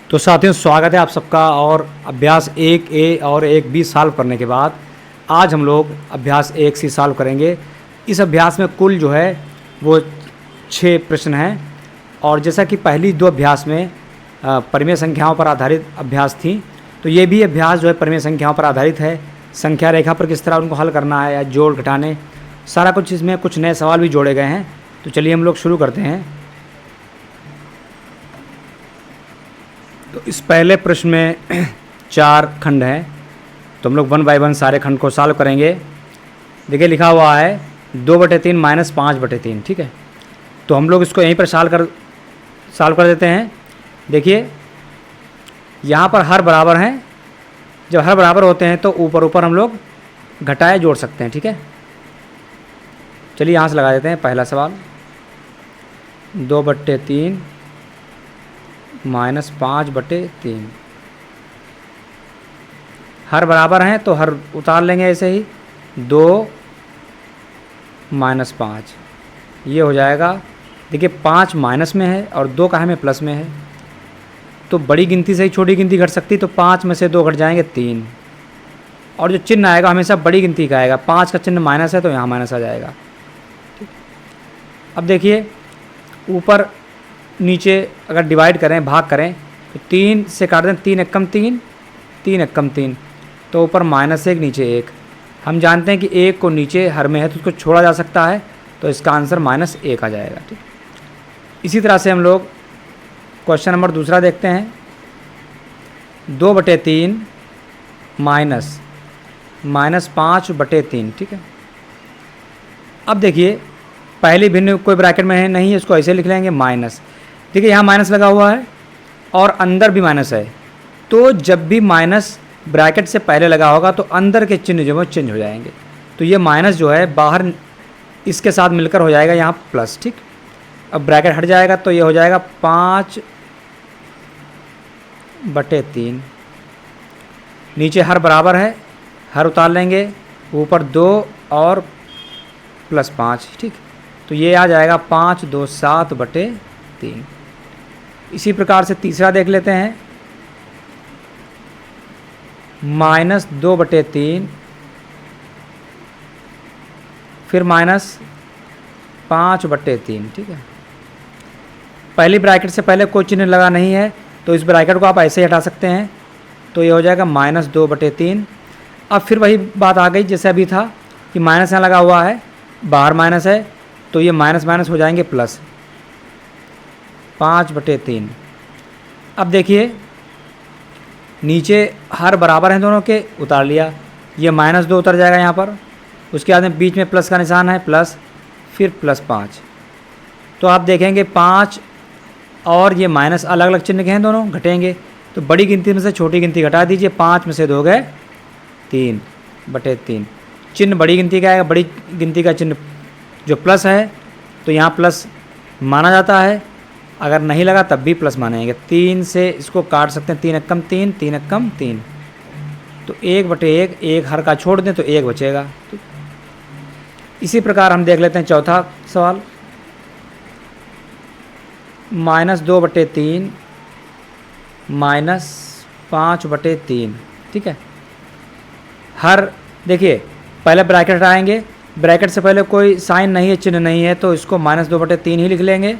तो साथियों, स्वागत है आप सबका। और अभ्यास 1A और 1B सॉल्व करने के बाद आज हम लोग अभ्यास 1C सॉल्व करेंगे। इस अभ्यास में कुल जो है वो 6 प्रश्न हैं। और जैसा कि पहली 2 अभ्यास में परिमेय संख्याओं पर आधारित अभ्यास थी, तो ये भी अभ्यास जो है परिमेय संख्याओं पर आधारित है। संख्या रेखा पर किस तरह उनको हल करना है या जोड़ घटाने, सारा कुछ इसमें कुछ नए सवाल भी जोड़े गए हैं। तो चलिए हम लोग शुरू करते हैं। तो इस पहले प्रश्न में 4 खंड हैं, तो हम लोग 1 बाय 1 सारे खंड को सॉल्व करेंगे। देखिए लिखा हुआ है 2/3 माइनस 5/3। ठीक है, तो हम लोग इसको यहीं पर सॉल्व कर देते हैं। देखिए यहाँ पर हर बराबर हैं, जब हर बराबर होते हैं तो ऊपर ऊपर हम लोग घटाए जोड़ सकते हैं। ठीक है, चलिए यहाँ से लगा देते हैं। पहला सवाल 2/3 माइनस 5/3। हर बराबर हैं तो हर उतार लेंगे ऐसे ही। 2 माइनस 5 ये हो जाएगा। देखिए 5 माइनस में है और 2 का है में प्लस में है, तो बड़ी गिनती से ही छोटी गिनती घट सकती, तो 5 में से 2 घट जाएंगे 3। और जो चिन्ह आएगा हमेशा बड़ी गिनती का आएगा। 5 का चिन्ह माइनस है तो यहाँ माइनस आ जाएगा। ठीक, अब देखिए ऊपर नीचे अगर डिवाइड करें, भाग करें, तो 3 से काट दें। 3 एकम 3, 3 एकम 3, तो ऊपर -1 नीचे 1। हम जानते हैं कि 1 को नीचे हर में है तो उसको छोड़ा जा सकता है, तो इसका आंसर -1 आ जाएगा। ठीक, इसी तरह से हम लोग क्वेश्चन नंबर दूसरा देखते हैं। 2/3 माइनस 5/3। ठीक है, अब देखिए पहली भिन्न कोई ब्रैकेट में है नहीं है, इसको ऐसे लिख लेंगे माइनस। देखिए यहाँ माइनस लगा हुआ है और अंदर भी माइनस है, तो जब भी माइनस ब्रैकेट से पहले लगा होगा तो अंदर के चिन्ह जो है चेंज हो जाएंगे। तो ये माइनस जो है बाहर इसके साथ मिलकर हो जाएगा यहाँ प्लस। ठीक, अब ब्रैकेट हट जाएगा तो ये हो जाएगा 5/3। नीचे हर बराबर है, हर उतार लेंगे, ऊपर 2 और प्लस 5। ठीक, तो ये आ जाएगा 5 2 7/3। इसी प्रकार से तीसरा देख लेते हैं। -2/3 फिर -5/3। ठीक है, पहली ब्रैकेट से पहले कोई चिन्ह लगा नहीं है तो इस ब्रैकेट को आप ऐसे ही हटा सकते हैं, तो ये हो जाएगा -2/3। अब फिर वही बात आ गई जैसे अभी था कि माइनस यहाँ लगा हुआ है, बाहर माइनस है, तो ये माइनस माइनस हो जाएंगे प्लस। 5/3। अब देखिए नीचे हर बराबर हैं दोनों के, उतार लिया, ये -2 उतर जाएगा यहाँ पर। उसके बाद में बीच में प्लस का निशान है, प्लस, फिर +5। तो आप देखेंगे 5 और ये माइनस अलग अलग चिन्ह के हैं, दोनों घटेंगे, तो बड़ी गिनती में से छोटी गिनती घटा दीजिए। 5 में से 2 गए 3/3। चिन्ह बड़ी गिनती का आएगा, बड़ी गिनती का चिन्ह जो प्लस है तो यहाँ प्लस माना जाता है, अगर नहीं लगा तब भी प्लस मानेंगे। 3 से इसको काट सकते हैं, 3 एकम 3, 3 एकम 3, तो 1/1, 1 हर का छोड़ दें तो 1 बचेगा। तो इसी प्रकार हम देख लेते हैं चौथा सवाल। -2/3 -5/3। ठीक है, हर देखिए पहले ब्रैकेट हटाएंगे, ब्रैकेट से पहले कोई साइन नहीं है, चिन्ह नहीं है, तो इसको -2/3 ही लिख लेंगे,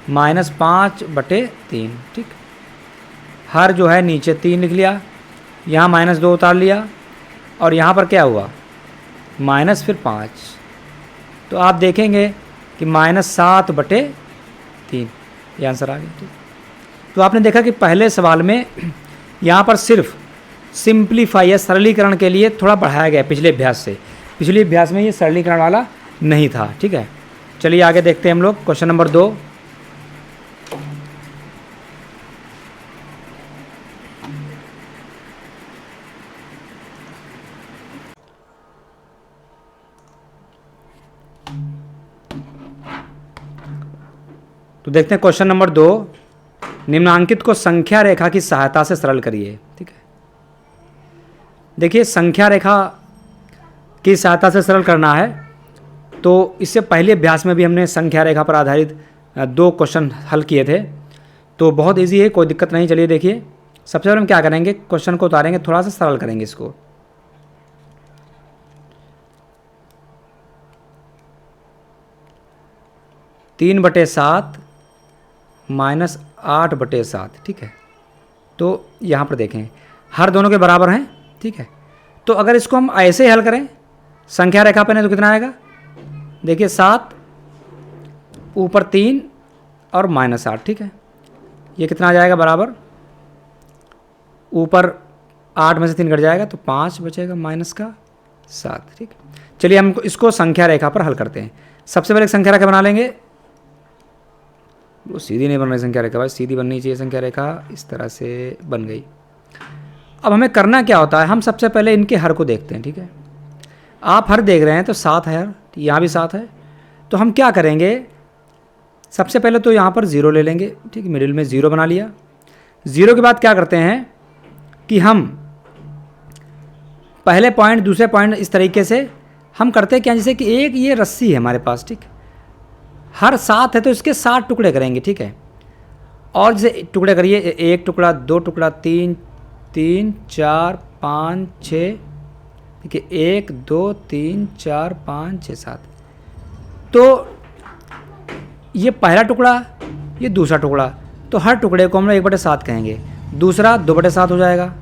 -5/3। ठीक, हर जो है नीचे 3 लिख लिया, यहाँ -2 उतार लिया, और यहाँ पर क्या हुआ माइनस फिर 5, तो आप देखेंगे कि -7/3 ये आंसर आ गया। ठीक, तो आपने देखा कि पहले सवाल में यहाँ पर सिर्फ सिंप्लीफाई या सरलीकरण के लिए थोड़ा बढ़ाया गया पिछले अभ्यास से। पिछले अभ्यास में ये सरलीकरण वाला नहीं था। ठीक है, चलिए आगे देखते हैं हम लोग क्वेश्चन नंबर 2। तो देखते हैं क्वेश्चन नंबर 2। निम्नांकित को संख्या रेखा की सहायता से सरल करिए। ठीक है, देखिए संख्या रेखा की सहायता से सरल करना है, तो इससे पहले अभ्यास में भी हमने संख्या रेखा पर आधारित 2 क्वेश्चन हल किए थे। तो बहुत इजी है, कोई दिक्कत नहीं। चलिए देखिए, सबसे पहले हम क्या करेंगे, क्वेश्चन को उतारेंगे, थोड़ा सा सरल करेंगे इसको। तीन बटे सात माइनस 8/7, ठीक है। तो यहाँ पर देखें हर दोनों के बराबर हैं, ठीक है। तो अगर इसको हम ऐसे हल करें संख्या रेखा पे, नहीं तो कितना आएगा, देखिए 7 ऊपर 3 और -8, ठीक है। ये कितना आ जाएगा बराबर, ऊपर 8 में से 3 घट जाएगा तो 5 बचेगा -7, ठीक है। चलिए हम इसको संख्या रेखा पर हल करते हैं। सबसे पहले एक संख्या रेखा बना लेंगे। वो सीधी नहीं बन रही संख्या रेखा भाई, सीधी बननी चाहिए संख्या रेखा, इस तरह से बन गई। अब हमें करना क्या होता है, हम सबसे पहले इनके हर को देखते हैं, ठीक है। आप हर देख रहे हैं तो 7 है हर, यहाँ भी 7 है। तो हम क्या करेंगे, सबसे पहले तो यहाँ पर 0 ले लेंगे, ठीक है, मिडिल में 0 बना लिया। 0 के बाद क्या करते हैं कि हम पहले पॉइंट दूसरे पॉइंट इस तरीके से हम करते हैं क्या, जैसे कि एक ये रस्सी है हमारे पास, ठीक, हर 7 है तो इसके 7 टुकड़े करेंगे, ठीक है। और जैसे टुकड़े करिए, 1 टुकड़ा, 2 टुकड़ा, 3 3 4 5 6, ठीक है, 1 2 3 4 5 6 7। तो ये पहला टुकड़ा, ये दूसरा टुकड़ा, तो हर टुकड़े को हम लोग 1/7 कहेंगे। दूसरा 2/7 हो जाएगा,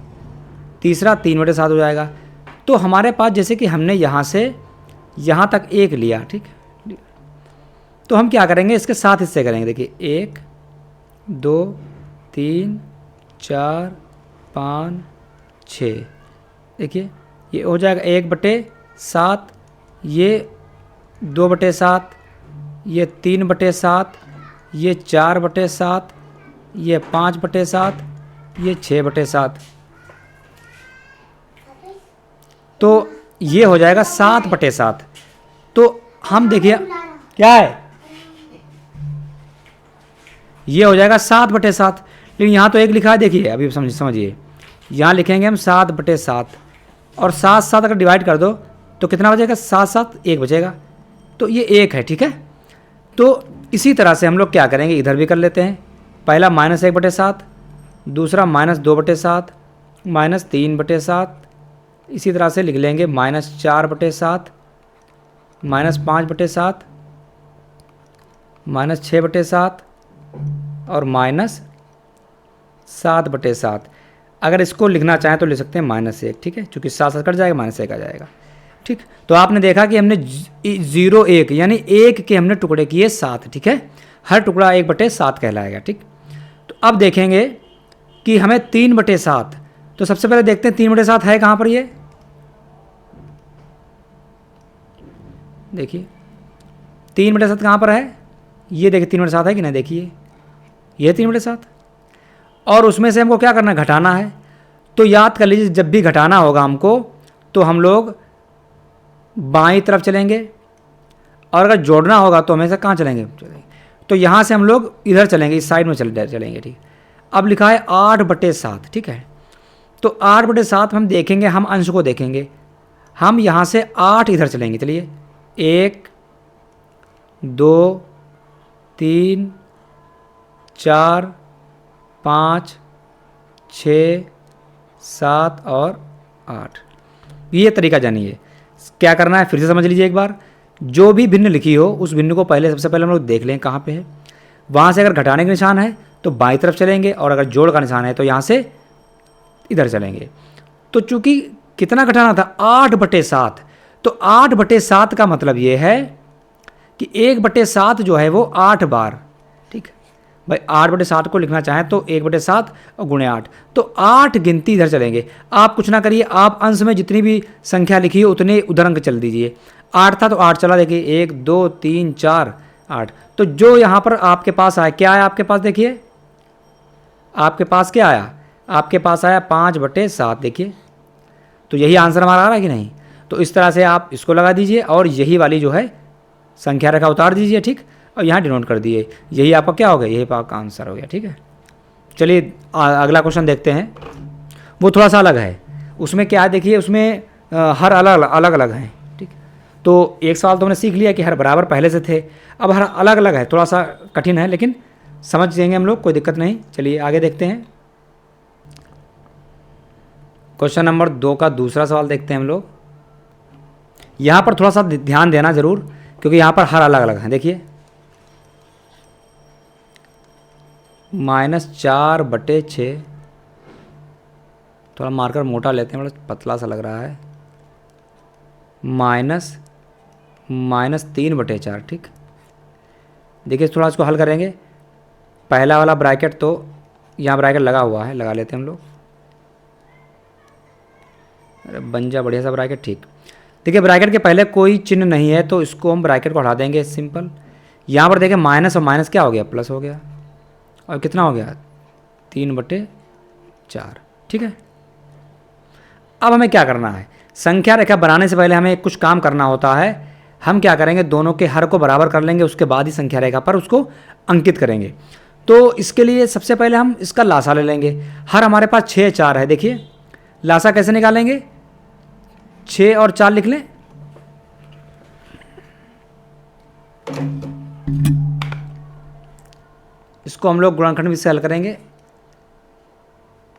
तीसरा 3/7 हो जाएगा। तो हमारे पास जैसे कि हमने यहाँ से यहाँ तक 1 लिया, ठीक है। तो हम क्या करेंगे, इसके 7 हिस्से करेंगे। देखिए 1 2 3 4 5 6, देखिए ये हो जाएगा 1/7, ये 2/7, ये 3/7, ये 4/7, ये 5/7, ये 6/7। तो ये हो जाएगा 7/7। तो हम देखिए क्या है, ये हो जाएगा 7/7। लेकिन यहाँ तो 1 लिखा है, देखिए अभी समझिए, यहाँ लिखेंगे हम 7/7 और 7 अगर डिवाइड कर दो तो कितना बचेगा, 7 1 बचेगा। तो ये 1 है, ठीक है। तो इसी तरह से हम लोग क्या करेंगे, इधर भी कर लेते हैं। पहला -1/7, दूसरा -2/7, -3/7, इसी तरह से लिख लेंगे -4/7, -5/7, -6/7 और -7/7। अगर इसको लिखना चाहें तो लिख सकते हैं -1, ठीक है, चूँकि 7 कट जाएगा, -1 आ जाएगा, ठीक। तो आपने देखा कि हमने 0 1 यानी 1 के हमने टुकड़े किए 7, ठीक है। हर टुकड़ा 1/7 कहलाएगा, ठीक। तो अब देखेंगे कि हमें 3/7, तो सबसे पहले देखते हैं 3/7 है कहाँ पर, ये देखिए 3/7 कहाँ पर है, ये देखिए 3/7 है कि नहीं, देखिए ये 3/7। और उसमें से हमको क्या करना है, घटाना है। तो याद कर लीजिए, जब भी घटाना होगा हमको तो हम लोग बाईं तरफ चलेंगे, और अगर जोड़ना होगा तो हमेशा कहाँ चलेंगे, तो यहाँ से हम लोग इधर चलेंगे, इस साइड में चलेंगे, ठीक। अब लिखा है 8/7, ठीक है। तो 8/7 हम देखेंगे, हम अंश को देखेंगे, हम यहाँ से 8 इधर चलेंगे। चलिए 1 2 3 4 5 6 7 और 8, ये तरीका जानिए। क्या करना है फिर से समझ लीजिए एक बार, जो भी भिन्न लिखी हो उस भिन्न को पहले सबसे पहले हम लोग देख लें कहाँ पे है। वहाँ से अगर घटाने का निशान है तो बाईं तरफ चलेंगे, और अगर जोड़ का निशान है तो यहाँ से इधर चलेंगे। तो चूंकि कितना घटाना था, 8/7, तो 8/7 का मतलब ये है कि 1/7 जो है वो 8 बार, ठीक। भाई 8/7 को लिखना चाहें तो 1/7 और गुणे 8, तो 8 गिनती इधर चलेंगे। आप कुछ ना करिए, आप अंश में जितनी भी संख्या लिखी है उतने उधर अंक चल दीजिए। 8 था तो 8 चला, देखिए 1 2 3 4 8। तो जो यहाँ पर आपके पास आया, क्या आया आपके पास, देखिए आपके पास क्या आया, आपके पास आया 5/7, देखिए। तो यही आंसर हमारा आ रहा है कि नहीं। तो इस तरह से आप इसको लगा दीजिए और यही वाली जो है संख्या रेखा उतार दीजिए, ठीक, और यहाँ डिनोट कर दिए। यही आपका क्या हो गया, यही आपका आंसर हो गया, ठीक है। चलिए अगला क्वेश्चन देखते हैं, वो थोड़ा सा अलग है। उसमें क्या है देखिए, उसमें हर अलग अलग हैं, ठीक। तो एक सवाल तो हमने सीख लिया कि हर बराबर पहले से थे, अब हर अलग अलग है, थोड़ा सा कठिन है लेकिन समझ जाएंगे हम लोग, कोई दिक्कत नहीं। चलिए आगे देखते हैं। क्वेश्चन नंबर 2 का दूसरा सवाल देखते हैं हम लोग। यहाँ पर थोड़ा सा ध्यान देना ज़रूर, क्योंकि यहाँ पर हर अलग अलग हैं। देखिए -4/6, थोड़ा मार्कर मोटा लेते हैं, बड़ा पतला सा लग रहा है। -3/4, ठीक। देखिए थोड़ा इसको हल करेंगे। पहला वाला ब्रैकेट तो यहाँ ब्रैकेट लगा हुआ है, लगा लेते हैं हम लोग। अरे बन जा बढ़िया सा ब्रैकेट, ठीक। देखिए ब्रैकेट के पहले कोई चिन्ह नहीं है, तो इसको हम ब्रैकेट को हटा देंगे, सिंपल। यहाँ पर देखिए माइनस और माइनस क्या हो गया, प्लस हो गया। और कितना हो गया, 3/4, ठीक है। अब हमें क्या करना है, संख्या रेखा बनाने से पहले हमें कुछ काम करना होता है। हम क्या करेंगे, दोनों के हर को बराबर कर लेंगे, उसके बाद ही संख्या रेखा पर उसको अंकित करेंगे। तो इसके लिए सबसे पहले हम इसका लासा ले लेंगे। हर हमारे पास 6, 4 है। देखिए लासा कैसे निकालेंगे, 6 और 4 लिख लें। इसको हम लोग गुणनखंड भी से हल करेंगे,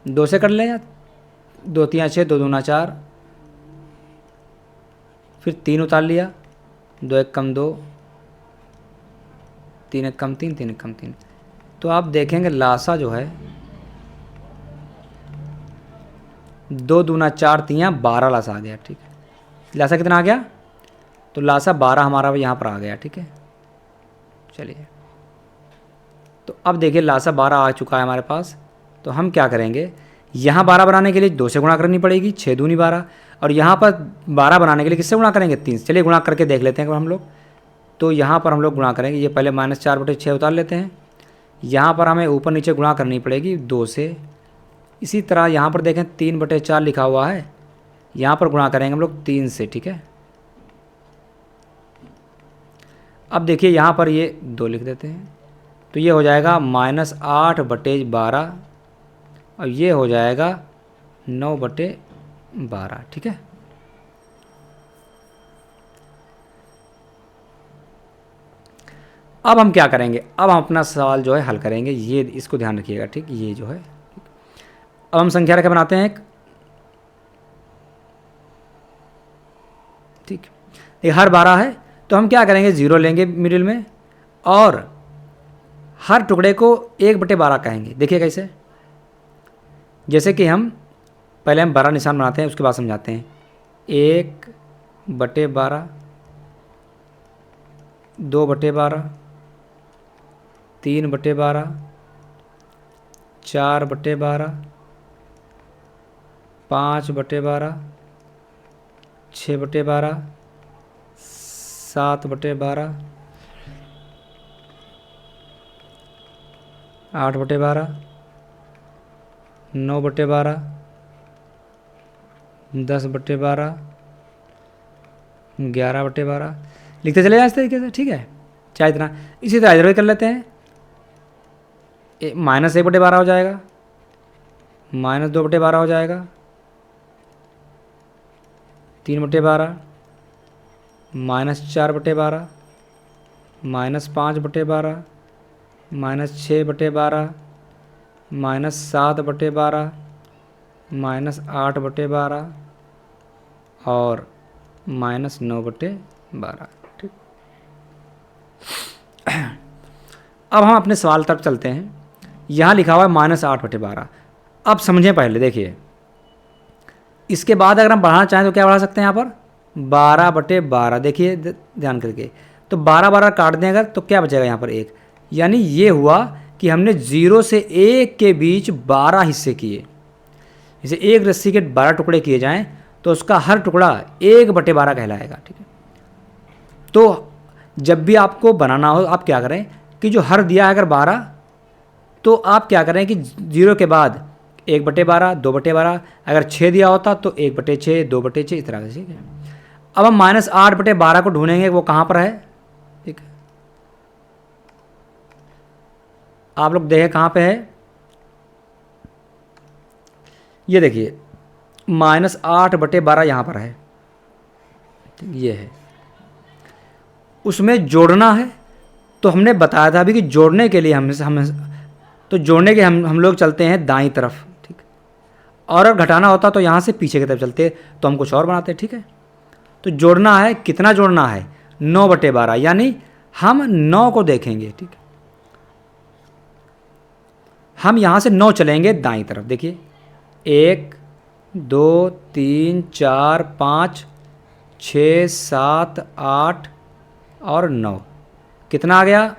2 से कर लें, 2 3 6, 2 दूना 4, फिर 3 उतार लिया, 2 1 कम 2, 3 1 कम 3, 3 1 कम 3। तो आप देखेंगे लासा जो है 2 दूना 4 3 12 लासा आ गया, ठीक है। लासा कितना आ गया, तो लासा 12 हमारा यहाँ पर आ गया, ठीक है। चलिए तो अब देखिए लासा 12 आ चुका है हमारे पास। तो हम क्या करेंगे, यहाँ 12 बनाने के लिए 2 से गुणा करनी पड़ेगी, 6 दूनी 12, और यहाँ पर 12 बनाने के लिए किससे गुणा करेंगे, 3 से। चलिए गुणा करके देख लेते हैं हम लोग। तो यहाँ पर हम लोग गुणा करेंगे, ये पहले -4/6 उतार लेते हैं। यहाँ पर हमें ऊपर नीचे गुणा करनी पड़ेगी 2 से। इसी तरह यहाँ पर देखें 3/4 लिखा हुआ है, यहाँ पर गुणा करेंगे हम लोग 3 से, ठीक है। अब देखिए यहाँ पर ये 2 लिख देते हैं, तो ये हो जाएगा -8/12, और ये हो जाएगा 9/12, ठीक है। अब हम क्या करेंगे, अब हम अपना सवाल जो है हल करेंगे। ये इसको ध्यान रखिएगा, ठीक। ये जो है, अब हम संख्या रेखा बनाते हैं एक, ठीक। ये हर 12 है, तो हम क्या करेंगे, 0 लेंगे मिडिल में, और हर टुकड़े को 1/12 कहेंगे। देखिए कैसे, जैसे कि हम पहले हम 12 निशान बनाते हैं, उसके बाद समझाते हैं। 1/12, 2/12, 3/12, 4/12, 5/12, 6/12, 7/12, 8/12, 9/12, 10/12, 11/12 लिखते चले जाए इस तरीके से, ठीक है। चाहे इतना, इसी तरह इधर भी कर लेते हैं। -1/12 हो जाएगा, -2/12 हो जाएगा, 3/12, -4/12, -5/12, -6/12, -7/12, -8/12 और -9/12, ठीक। अब हम अपने सवाल तक चलते हैं। यहाँ लिखा हुआ है -8/12। अब समझें पहले, देखिए इसके बाद अगर हम बढ़ाना चाहें तो क्या बढ़ा सकते हैं, यहाँ पर 12/12। देखिए ध्यान करके, तो 12/12 काट दें अगर, तो क्या बचेगा यहाँ पर 1। यानी ये हुआ कि हमने 0 से 1 के बीच 12 हिस्से किए। जैसे एक रस्सी के 12 टुकड़े किए जाएं, तो उसका हर टुकड़ा 1/12 कहलाएगा, ठीक है। तो जब भी आपको बनाना हो, आप क्या करें कि जो हर दिया है अगर 12, तो आप क्या करें कि 0 के बाद 1/12, 2/12, अगर 6 दिया होता तो 1/6, 2/6, इस तरह से, ठीक है। अब हम -8/12 को ढूंढेंगे, वो कहाँ पर है, ठीक है। आप लोग देखें कहाँ पे है, ये देखिए -8/12 यहाँ पर है, ये है। उसमें जोड़ना है, तो हमने बताया था अभी कि जोड़ने के लिए हम तो जोड़ने के हम लोग चलते हैं दाईं तरफ, ठीक। और अगर घटाना होता तो यहाँ से पीछे की तरफ चलते, तो हम कुछ और बनाते, ठीक है। तो जोड़ना है, कितना जोड़ना है, 9/12, यानी हम 9 को देखेंगे, ठीक है। हम यहाँ से 9 चलेंगे दाईं तरफ, देखिए 1 2 3 4 5 6 7 8 और 9, कितना आ गया,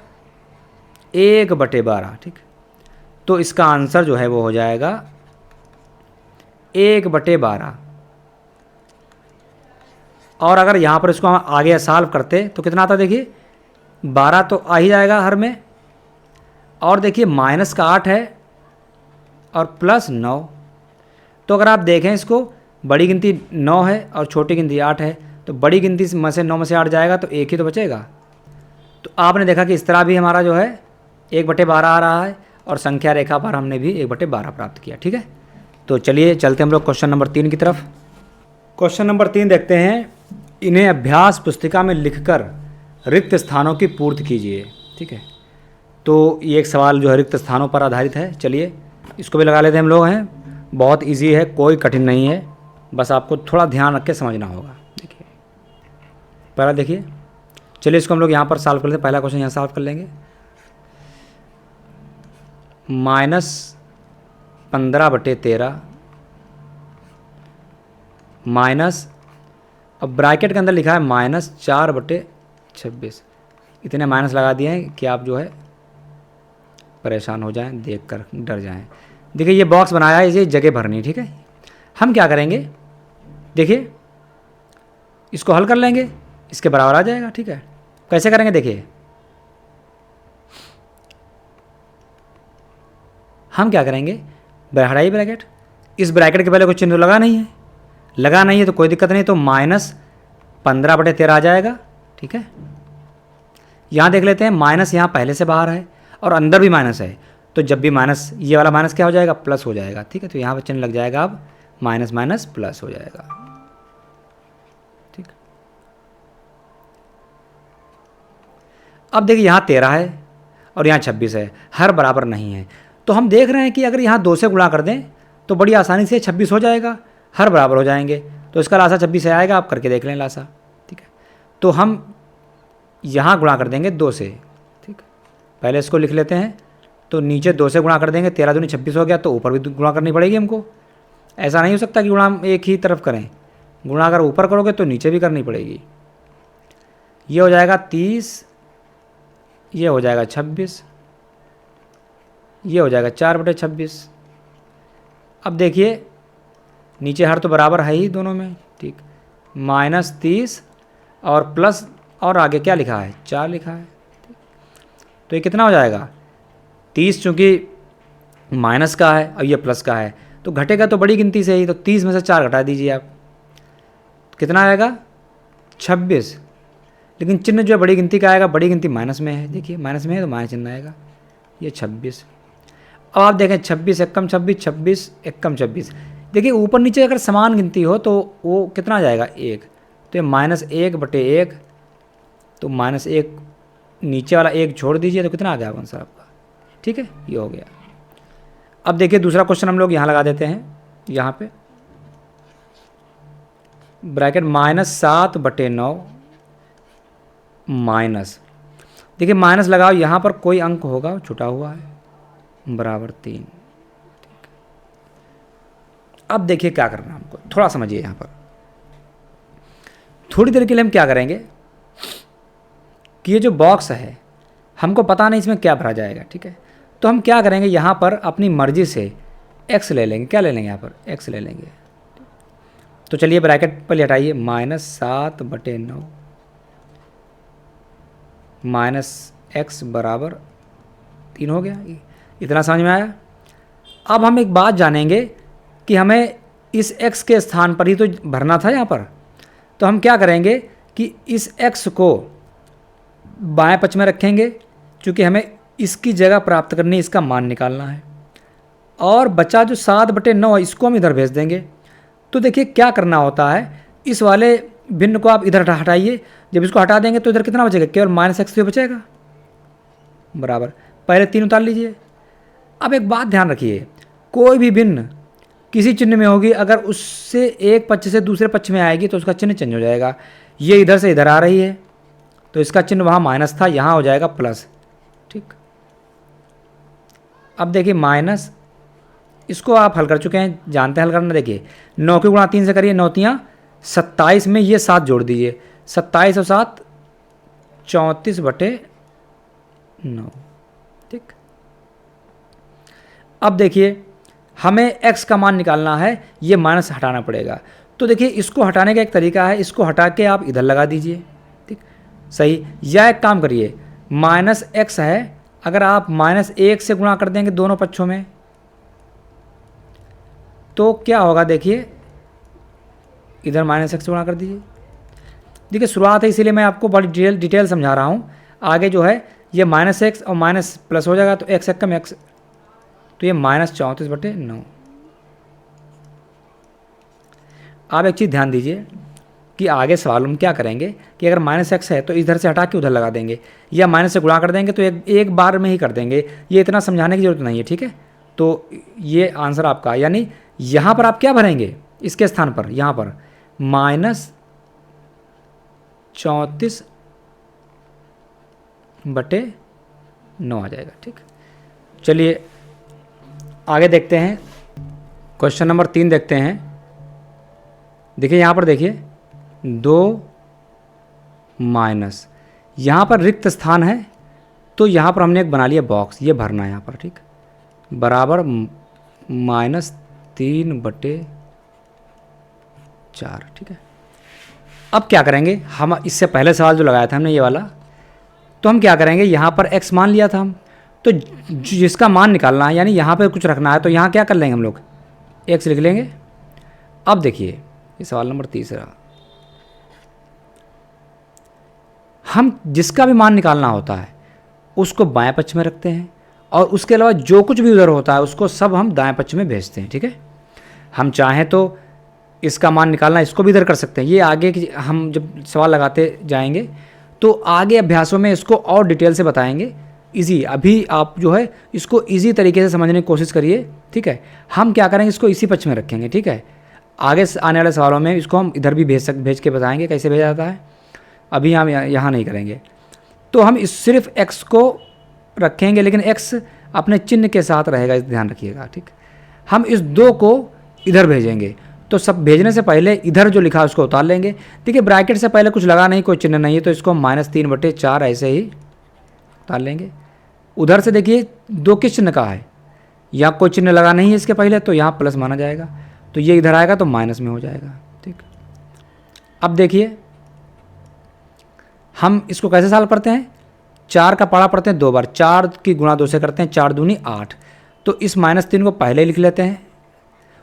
1/12, ठीक। तो इसका आंसर जो है वो हो जाएगा 1/12। और अगर यहाँ पर इसको हम आगे सॉल्व करते तो कितना आता, देखिए 12 तो आ ही जाएगा हर में, और देखिए माइनस का 8 है और प्लस 9। तो अगर आप देखें इसको, बड़ी गिनती 9 है और छोटी गिनती 8 है, तो बड़ी गिनती में से 9 में से 8 जाएगा तो एक ही तो बचेगा। तो आपने देखा कि इस तरह भी हमारा जो है 1/12 आ रहा है, और संख्या रेखा पर हमने भी 1/12 प्राप्त किया, ठीक है। तो चलिए चलते हम लोग क्वेश्चन नंबर 3 की तरफ। क्वेश्चन नंबर 3 देखते हैं, इन्हें अभ्यास पुस्तिका में लिखकर रिक्त स्थानों की पूर्ति कीजिए, ठीक है। तो ये एक सवाल जो है रिक्त स्थानों पर आधारित है। चलिए इसको भी लगा लेते हैं हम लोग हैं, बहुत इजी है, कोई कठिन नहीं है, बस आपको थोड़ा ध्यान रख के समझना होगा। देखिए पहला देखिए, चलिए इसको हम लोग यहाँ पर सॉल्व कर लेते हैं। पहला क्वेश्चन यहाँ सॉल्व कर लेंगे। -15/13 माइनस, अब ब्रैकेट के अंदर लिखा है -4/26। इतने माइनस लगा दिए हैं कि आप जो है परेशान हो जाएं, देखकर डर जाएं। देखिए ये बॉक्स बनाया है, ये जगह भरनी, ठीक है। हम क्या करेंगे, देखिए इसको हल कर लेंगे, इसके बराबर आ जाएगा, ठीक है। कैसे करेंगे, देखिए हम क्या करेंगे, हटाइए ब्रैकेट, इस ब्रैकेट के पहले कोई चिन्ह लगा नहीं है, लगा नहीं है तो कोई दिक्कत नहीं, तो -15/13 आ जाएगा, ठीक है। यहाँ देख लेते हैं, माइनस यहाँ पहले से बाहर है और अंदर भी माइनस है, तो जब भी माइनस, ये वाला माइनस क्या हो जाएगा, प्लस हो जाएगा, ठीक है। तो यहाँ पर चिन्ह लग जाएगा, अब माइनस माइनस प्लस हो जाएगा, ठीक। अब देखिए यहाँ 13 है और यहाँ 26 है, हर बराबर नहीं है, तो हम देख रहे हैं कि अगर यहाँ 2 से गुणा कर दें तो बड़ी आसानी से 26 हो जाएगा, हर बराबर हो जाएंगे, तो इसका लासा 26 से आएगा, आप करके देख लें लासा, ठीक है। तो हम यहाँ गुणा कर देंगे 2 से, ठीक है। पहले इसको लिख लेते हैं, तो नीचे 2 से गुणा कर देंगे, 13 दूनी 26 हो गया, तो ऊपर भी गुणा करनी पड़ेगी हमको। ऐसा नहीं हो सकता कि गुणा एक ही तरफ करें, गुणा अगर ऊपर करोगे तो नीचे भी करनी पड़ेगी। ये हो जाएगा 30, ये हो जाएगा 26, ये हो जाएगा 4/26। अब देखिए नीचे हर तो बराबर है ही दोनों में, ठीक। -30 और प्लस, और आगे क्या लिखा है, 4 लिखा है, तो ये कितना हो जाएगा, 30 चूँकि माइनस का है और ये प्लस का है, तो घटेगा तो बड़ी गिनती से ही, तो 30 में से 4 घटा दीजिए आप, कितना आएगा, 26। लेकिन चिन्ह जो है बड़ी गिनती का आएगा, बड़ी गिनती माइनस में है, देखिए माइनस में है तो माइनस चिन्ह आएगा, ये 26। अब आप देखें 26 एकम 26, 26 एकम 26, देखिए ऊपर नीचे अगर समान गिनती हो तो वो कितना आ जाएगा, 1, तो ये -1/1, तो -1 नीचे वाला 1 छोड़ दीजिए, तो कितना आ गया आंसर आपका, ठीक है, ये हो गया। अब देखिए दूसरा क्वेश्चन हम लोग यहाँ लगा देते हैं, यहाँ पे ब्रैकेट -7/9 माइनस, देखिए माइनस लगाओ, यहाँ पर कोई अंक होगा छुटा हुआ है, बराबर 3। अब देखिए क्या करना है हमको, थोड़ा समझिए यहाँ पर। थोड़ी देर के लिए हम क्या करेंगे कि ये जो बॉक्स है हमको पता नहीं इसमें क्या भरा जाएगा, ठीक है। तो हम क्या करेंगे, यहाँ पर अपनी मर्जी से x ले लेंगे, क्या ले लेंगे, यहाँ पर x ले लेंगे। तो चलिए ब्रैकेट पर हटाइए, -7/9 -x बराबर 3 हो गया। इतना समझ में आया। अब हम एक बात जानेंगे कि हमें इस x के स्थान पर ही तो भरना था यहाँ पर, तो हम क्या करेंगे कि इस x को बाएं पक्ष में रखेंगे, क्योंकि हमें इसकी जगह प्राप्त करनी, इसका मान निकालना है, और बचा जो 7/9 है इसको हम इधर भेज देंगे। तो देखिए क्या करना होता है, इस वाले भिन्न को आप इधर हटाइए, जब इसको हटा देंगे तो इधर कितना बचेगा, केवल -x बचेगा, बराबर, पहले 3 उतार लीजिए। अब एक बात ध्यान रखिए, कोई भी भिन्न किसी चिन्ह में होगी, अगर उससे एक पक्ष से दूसरे पक्ष में आएगी तो उसका चिन्ह चेंज हो जाएगा। ये इधर से इधर आ रही है तो इसका चिन्ह वहाँ माइनस था, यहाँ हो जाएगा प्लस। ठीक, अब देखिए माइनस, इसको आप हल कर चुके हैं, जानते हैं हल करना। देखिए 9 की गुणा 3 से करिए, 9 तियाँ 27 में ये 7 जोड़ दीजिए, 27 और 7 34/9। ठीक, अब देखिए हमें x का मान निकालना है, ये माइनस हटाना पड़ेगा। तो देखिए इसको हटाने का एक तरीका है, इसको हटा के आप इधर लगा दीजिए। ठीक, सही। या एक काम करिए, -x है, अगर आप -1 से गुणा कर देंगे दोनों पक्षों में तो क्या होगा, देखिए इधर -x से गुणा कर दीजिए। देखिए शुरुआत है इसीलिए मैं आपको बड़ी डिटेल समझा रहा हूँ। आगे जो है ये -x और माइनस प्लस हो जाएगा तो x कम x, तो ये -34/9। आप एक चीज़ ध्यान दीजिए कि आगे सवाल हम क्या करेंगे कि अगर -x है तो इधर से हटा के उधर लगा देंगे, या माइनस से गुणा कर देंगे तो एक बार में ही कर देंगे। ये इतना समझाने की जरूरत नहीं है। ठीक है, तो ये आंसर आपका, यानी यहाँ पर आप क्या भरेंगे, इसके स्थान पर यहाँ पर -34/9 आ जाएगा। ठीक, चलिए आगे देखते हैं, क्वेश्चन नंबर 3 देखते हैं। देखिए यहाँ पर देखिए 2 माइनस, यहाँ पर रिक्त स्थान है तो यहाँ पर हमने एक बना लिया बॉक्स, ये भरना है यहाँ पर। ठीक, बराबर -3/4। ठीक है, अब क्या करेंगे हम, इससे पहले सवाल जो लगाया था हमने ये वाला, तो हम क्या करेंगे, यहाँ पर x मान लिया था हम, तो जिसका मान निकालना है यानी यहाँ पे कुछ रखना है तो यहाँ क्या कर लेंगे हम लोग, x लिख लेंगे। अब देखिए ये सवाल नंबर 3, हम जिसका भी मान निकालना होता है उसको बाएं पक्ष में रखते हैं और उसके अलावा जो कुछ भी उधर होता है उसको सब हम दाएं पक्ष में भेजते हैं। ठीक है, हम चाहें तो इसका मान निकालना इसको भी इधर कर सकते हैं। ये आगे की हम जब सवाल लगाते जाएंगे तो आगे अभ्यासों में इसको और डिटेल से बताएंगे। इजी, अभी आप जो है इसको इजी तरीके से समझने की कोशिश करिए। ठीक है, हम क्या करेंगे, इसको इसी पक्ष में रखेंगे। ठीक है, आगे आने वाले सवालों में इसको हम इधर भी भेज के बताएंगे कैसे भेजा जाता है, अभी हम यहाँ नहीं करेंगे। तो हम इस सिर्फ x को रखेंगे, लेकिन x अपने चिन्ह के साथ रहेगा, इस ध्यान रखिएगा। ठीक, हम इस 2 को इधर भेजेंगे, तो सब भेजने से पहले इधर जो लिखा है उसको उतार लेंगे। देखिए ब्रैकेट से पहले कुछ लगा नहीं, कोई चिन्ह नहीं है, तो इसको -3/4 ऐसे ही उतार लेंगे। उधर से देखिए 2 किस चिन्ह का है, यहाँ कोई चिन्ह लगा नहीं है इसके पहले, तो यहाँ प्लस माना जाएगा, तो ये इधर आएगा तो माइनस में हो जाएगा। ठीक, अब देखिए हम इसको कैसे सॉल्व करते हैं, 4 का पारा पढ़ते हैं 2 बार, 4 की गुणा 2 से करते हैं, 4 दूनी 8, तो इस -3 को पहले लिख लेते हैं,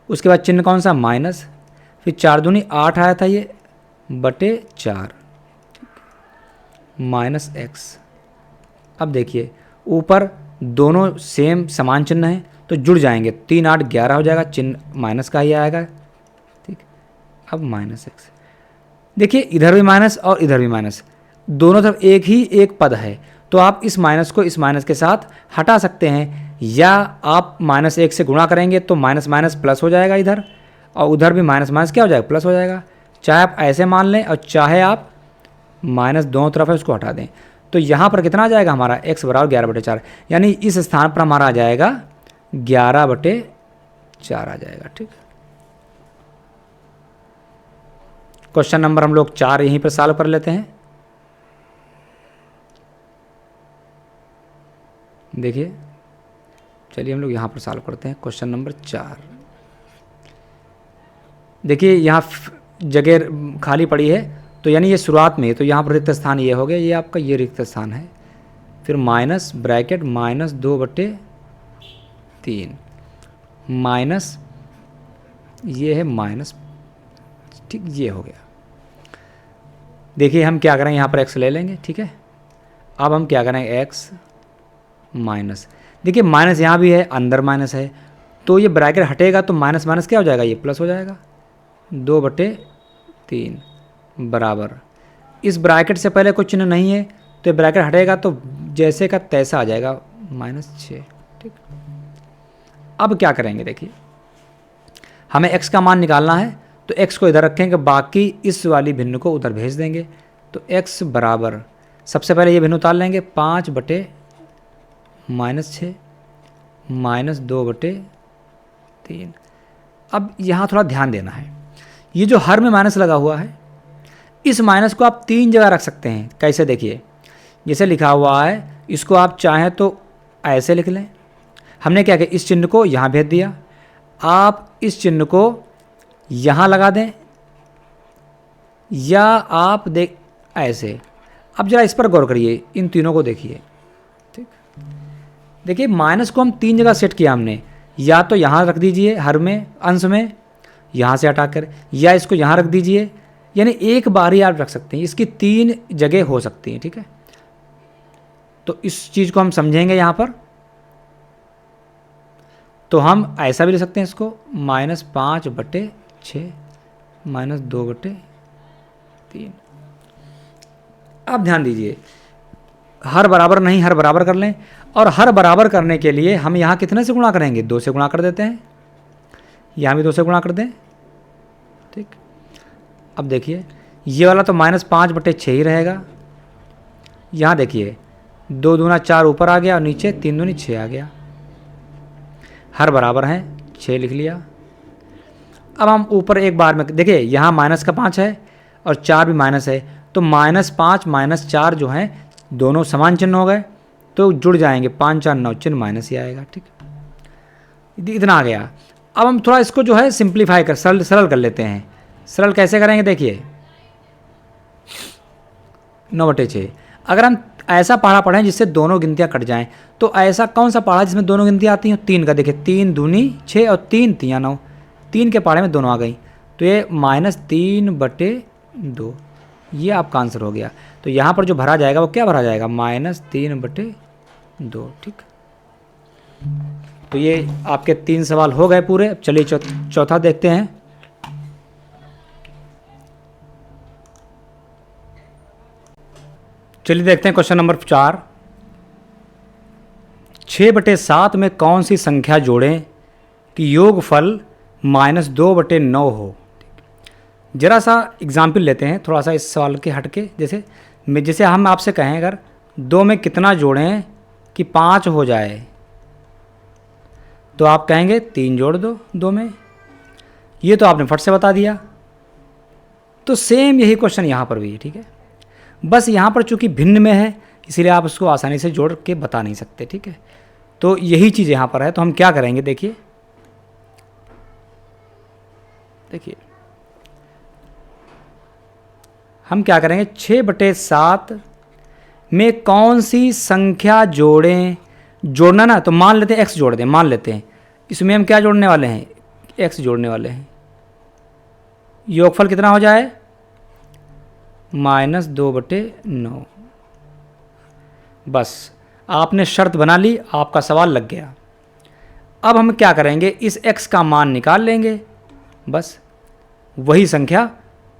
उसके बाद चिन्ह कौन सा, माइनस, फिर 4 दूनी 8 आया था ये /4 -x। अब देखिए ऊपर दोनों सेम समान चिन्ह हैं तो जुड़ जाएंगे, 3 8 11 हो जाएगा, चिन्ह माइनस का ही आएगा। ठीक, अब -x, देखिए इधर भी माइनस और इधर भी माइनस, दोनों तरफ एक ही एक पद है, तो आप इस माइनस को इस माइनस के साथ हटा सकते हैं, या आप -1 से गुणा करेंगे तो माइनस माइनस प्लस हो जाएगा इधर, और उधर भी माइनस माइनस क्या हो जाएगा, प्लस हो जाएगा। चाहे आप ऐसे मान लें और चाहे आप माइनस दोनों तरफ है उसको हटा दें, तो यहाँ पर कितना आ जाएगा हमारा, x बराबर 11/4, यानी इस स्थान पर हमारा आ जाएगा 11/4 आ जाएगा। ठीक, क्वेश्चन नंबर हम लोग 4 यहीं पर सॉल्व कर लेते हैं। देखिए चलिए हम लोग यहाँ पर सॉल्व करते हैं क्वेश्चन नंबर 4। देखिए यहाँ जगह खाली पड़ी है, तो यानी ये शुरुआत में है, तो यहाँ पर रिक्त स्थान ये हो गया, ये आपका ये रिक्त स्थान है, फिर माइनस ब्रैकेट -2/3 माइनस ये है माइनस, ठीक ये हो गया। देखिए हम क्या करेंगे, यहाँ पर x ले लेंगे। ठीक है, अब हम क्या करेंगे, x माइनस, देखिए माइनस यहाँ भी है, अंदर माइनस है, तो ये ब्रैकेट हटेगा तो माइनस माइनस क्या हो जाएगा, ये प्लस हो जाएगा, 2/3 बराबर, इस ब्रैकेट से पहले कोई चिन्ह नहीं है तो ये ब्रैकेट हटेगा तो जैसे का तैसा आ जाएगा -6। ठीक, अब क्या करेंगे देखिए, हमें x का मान निकालना है तो x को इधर रखेंगे, बाकी इस वाली भिन्न को उधर भेज देंगे। तो x बराबर, सबसे पहले ये भिन्न उतार लेंगे, 5/-6 -2/3। अब यहाँ थोड़ा ध्यान देना है, ये जो हर में माइनस लगा हुआ है, इस माइनस को आप 3 जगह रख सकते हैं। कैसे देखिए, जैसे लिखा हुआ है, इसको आप चाहें तो ऐसे लिख लें। हमने क्या किया, इस चिन्ह को यहाँ भेज दिया, आप इस चिन्ह को यहाँ लगा दें, या आप देख ऐसे। अब जरा इस पर गौर करिए, इन तीनों को देखिए। ठीक, देखिए माइनस को हम 3 जगह सेट किया हमने, या तो यहाँ रख दीजिए हर में अंश में, यहाँ से हटा कर, या इसको यहाँ रख दीजिए, यानी एक बार ही आप रख सकते हैं, इसकी 3 जगह हो सकती हैं। ठीक है, तो इस चीज़ को हम समझेंगे यहाँ पर। तो हम ऐसा भी लिख सकते हैं इसको, -5/6 -2/3। अब ध्यान दीजिए, हर बराबर नहीं, हर बराबर कर लें, और हर बराबर करने के लिए हम यहाँ कितने से गुणा करेंगे, 2 से गुणा कर देते हैं, यहाँ भी 2 से गुणा कर दें। ठीक, अब देखिए ये वाला तो -5/6 ही रहेगा। यहाँ देखिए 2 दूना 4 ऊपर आ गया और नीचे 3 दूनी 6 आ गया। हर बराबर हैं, 6 लिख लिया। अब हम ऊपर एक बार में देखिए, यहाँ माइनस का 5 है और 4 भी माइनस है, तो -5 -4 जो हैं दोनों समान चिन्ह हो गए, तो जुड़ जाएंगे, 5 4 9, चिन्ह माइनस ही आएगा। ठीक, इतना आ गया। अब हम थोड़ा इसको जो है सिंप्लीफाई कर सरल कर लेते हैं। सरल कैसे करेंगे देखिए, 9/6। अगर हम ऐसा पहाड़ा पढ़ें जिससे दोनों गिनतियाँ कट जाएं, तो ऐसा कौन सा पहाड़ा जिसमें दोनों गिनतियाँ आती हैं, 3 का। देखिए 3 दूनी 6 और 3 3 9, 3 के पहाड़े में दोनों आ गई, तो ये -3/2, ये आपका आंसर हो गया। तो यहाँ पर जो भरा जाएगा वो क्या भरा जाएगा, -3/2। ठीक, तो ये आपके 3 सवाल हो गए पूरे। अब चलिए चौथा देखते हैं। चलिए देखते हैं क्वेश्चन नंबर 4। 6/7 में कौन सी संख्या जोड़ें कि योगफल -2/9 हो। जरा सा एग्जाम्पल लेते हैं थोड़ा सा इस सवाल के हट के। जैसे हम आपसे कहें अगर 2 में कितना जोड़ें कि 5 हो जाए, तो आप कहेंगे 3 जोड़ दो 2 में। ये तो आपने फट से बता दिया। तो सेम यही क्वेश्चन यहाँ पर भी है। ठीक है, बस यहाँ पर चूंकि भिन्न में है इसीलिए आप उसको आसानी से जोड़ के बता नहीं सकते। ठीक है, तो यही चीज़ यहाँ पर है। तो हम क्या करेंगे देखिए, हम क्या करेंगे, 6/7 में कौन सी संख्या जोड़ें। जोड़ना ना, तो मान लेते हैं x जोड़ दें, मान लेते हैं इसमें हम क्या जोड़ने वाले हैं, x जोड़ने वाले हैं। योगफल कितना हो जाए, -2/9। बस आपने शर्त बना ली, आपका सवाल लग गया। अब हम क्या करेंगे, इस x का मान निकाल लेंगे, बस वही संख्या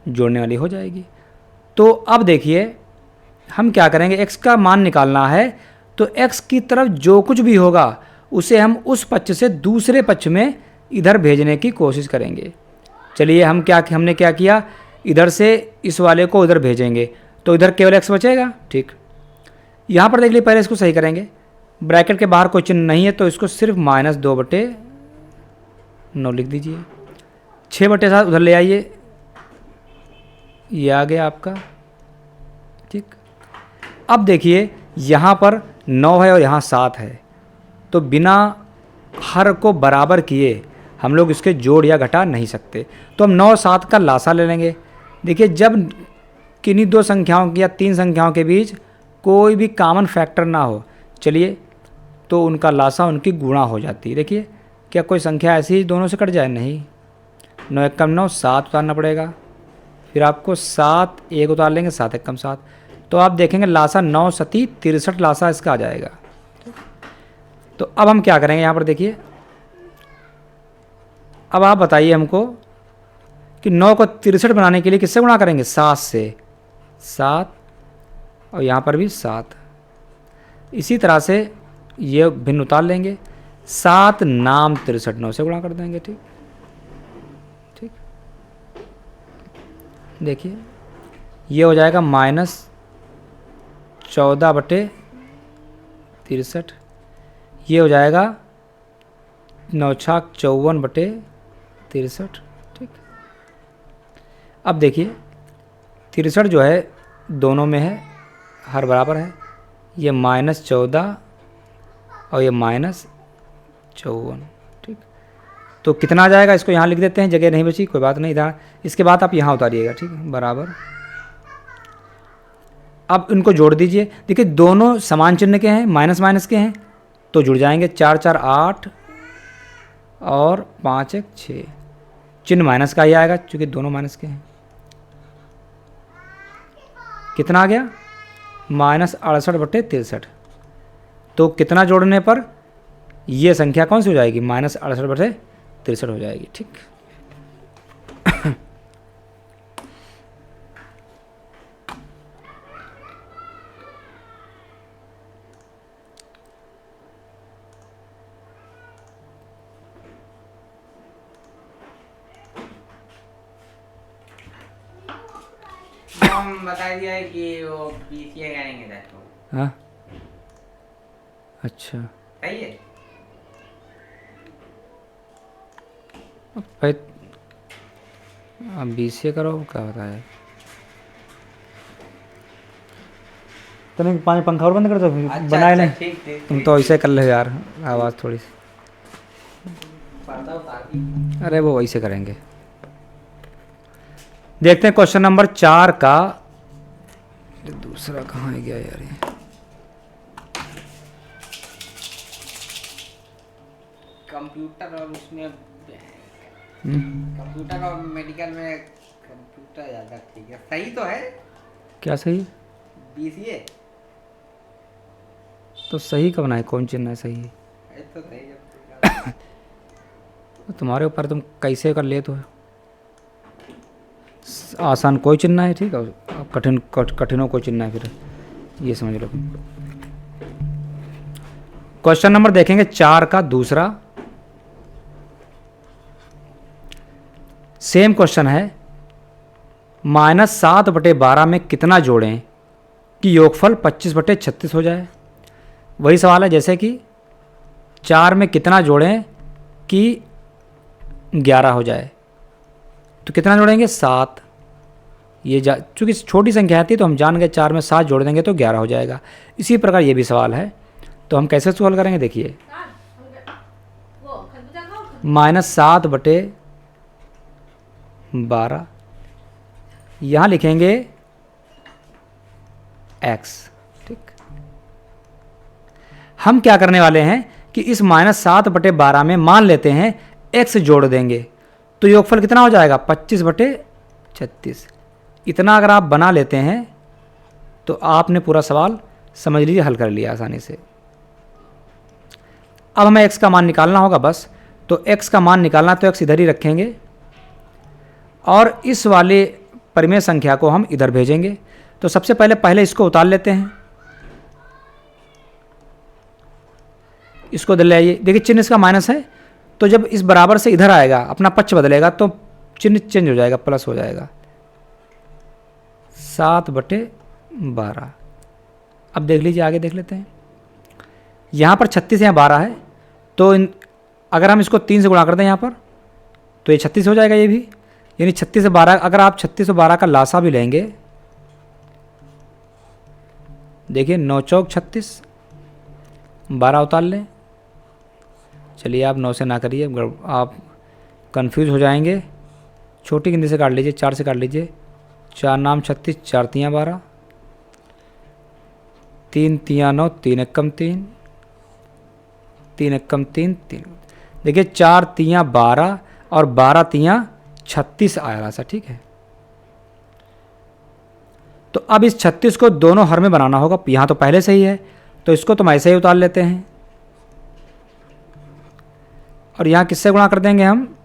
जोड़ने वाली हो जाएगी। तो अब देखिए हम क्या करेंगे, x का मान निकालना है, तो x की तरफ जो कुछ भी होगा उसे हम उस पक्ष से दूसरे पक्ष में इधर भेजने की कोशिश करेंगे। चलिए हमने क्या किया, इधर से इस वाले को उधर भेजेंगे, तो इधर केवल x बचेगा। ठीक, यहाँ पर देख लीजिए, पहले इसको सही करेंगे। ब्रैकेट के बाहर कोई चिन्ह नहीं है, तो इसको सिर्फ -2/9 लिख दीजिए। 6/7 उधर ले आइए, ये आ गया आपका। ठीक, अब देखिए यहाँ पर 9 है और यहाँ 7 है, तो बिना हर को बराबर किए हम लोग इसके जोड़ या घटा नहीं सकते। तो हम 9 7 का लासा ले लेंगे। देखिए जब किन्हीं 2 संख्याओं या 3 संख्याओं के बीच कोई भी कॉमन फैक्टर ना हो, चलिए तो उनका लासा उनकी गुणा हो जाती है। देखिए क्या कोई संख्या ऐसी दोनों से कट जाए, नहीं। 9 1 कम 9, 7 उतारना पड़ेगा, फिर आपको 7 1 उतार लेंगे, 7 1 कम 7, तो आप देखेंगे लासा 9 सती 63 लासा इसका आ जाएगा। तो अब हम क्या करेंगे, यहाँ पर देखिए, अब आप बताइए हमको कि 9 को 63 बनाने के लिए किससे गुणा करेंगे, 7 से। 7 और यहाँ पर भी 7। इसी तरह से ये भिन्न उतार लेंगे। 7 नाम 63 9 से गुणा कर देंगे। ठीक ठीक, देखिए ये हो जाएगा -14/63। ये हो जाएगा 9 छाक 54/63। ठीक, अब देखिए 63 जो है दोनों में है, हर बराबर है। ये -14 और ये -54। ठीक, तो कितना आ जाएगा इसको यहाँ लिख देते हैं, जगह नहीं बची, कोई बात नहीं इधर। इसके बाद आप यहाँ उतारिएगा। ठीक है, बराबर। अब इनको जोड़ दीजिए। देखिए दोनों समान चिन्ह के हैं, माइनस माइनस के हैं, तो जुड़ जाएंगे। 4 4 8 और 5 1 6। चिन्ह माइनस का ही आएगा क्योंकि दोनों माइनस के हैं। कितना आ गया? -68/63। तो कितना जोड़ने पर ये संख्या कौन सी हो जाएगी? -68/63 हो जाएगी। ठीक, हम बता दिया है कि वो बीसीए करेंगे देखो। हाँ अच्छा, सही है। भाई अब BCA करो, क्या बताया। तने पानी पंखा और बंद कर दो, बनाए नहीं। ठीक ठीक तुम तो ऐसे कर ले यार, आवाज़ थोड़ी सी। पर्दा उतार दी। अरे वो वैसे करेंगे। देखते हैं क्वेश्चन नंबर 4 का। दूसरा कहाँ है गया यार ये? कंप्यूटर और उसमें कंप्यूटर और मेडिकल में कंप्यूटर ज़्यादा ठीक है। सही तो है क्या सही? बीसीए तो सही कब ना है? कौन चिन्ह है सही? तो सही है। तुम्हारे ऊपर, तुम कैसे कर ले तो। आसान कोई चिन्ह है, ठीक है, अब कठिनों कोई चिन्ह है, फिर ये समझ लो। क्वेश्चन नंबर देखेंगे 4 का दूसरा। सेम क्वेश्चन है। -7/12 में कितना जोड़ें कि योगफल 25/36 हो जाए? वही सवाल है जैसे कि 4 में कितना जोड़ें कि 11 हो जाए। तो कितना जोड़ेंगे? 7। ये चूँकि छोटी संख्या आती है तो हम जान गए 4 में 7 जोड़ देंगे तो 11 हो जाएगा। इसी प्रकार ये भी सवाल है, तो हम कैसे सॉल्व करेंगे? देखिए -7/12 यहाँ लिखेंगे x। ठीक, हम क्या करने वाले हैं कि इस -7/12 में मान लेते हैं x जोड़ देंगे तो योगफल कितना हो जाएगा? 25/36। इतना अगर आप बना लेते हैं तो आपने पूरा सवाल समझ लीजिए हल कर लिया आसानी से। अब हमें x का मान निकालना होगा बस। तो x का मान निकालना तो x इधर ही रखेंगे और इस वाले परिमेय संख्या को हम इधर भेजेंगे। तो सबसे पहले इसको उतार लेते हैं। इसको इधर ले आइए। देखिए चिन्ह इसका माइनस है, तो जब इस बराबर से इधर आएगा, अपना पक्ष बदलेगा तो चिन्ह चेंज हो जाएगा, प्लस हो जाएगा। 7/12। अब देख लीजिए, आगे देख लेते हैं। यहाँ पर 36 यहाँ 12 है, तो अगर हम इसको 3 से गुणा कर दें यहाँ पर तो ये 36 हो जाएगा ये भी। यानी 36 से 12, अगर आप 36 और 12 का लासा भी लेंगे, देखिए 9 चौक 36, 12 उतार लें। चलिए आप 9 से ना करिए, आप कंफ्यूज हो जाएंगे। छोटी गिनती से काट लीजिए, 4 से काट लीजिए। 4 नाम 36, 4 तियाँ 12, 3 तियाँ 9, 3 एकम 3, 3 एकम 3 3। देखिए 4 तियाँ 12 और 12 तियाँ 36 आया सा। ठीक है, तो अब इस 36 को दोनों हर में बनाना होगा। यहाँ तो पहले से ही है, तो इसको तुम ऐसे ही उतार लेते हैं और यहाँ किससे गुणा कर देंगे हम?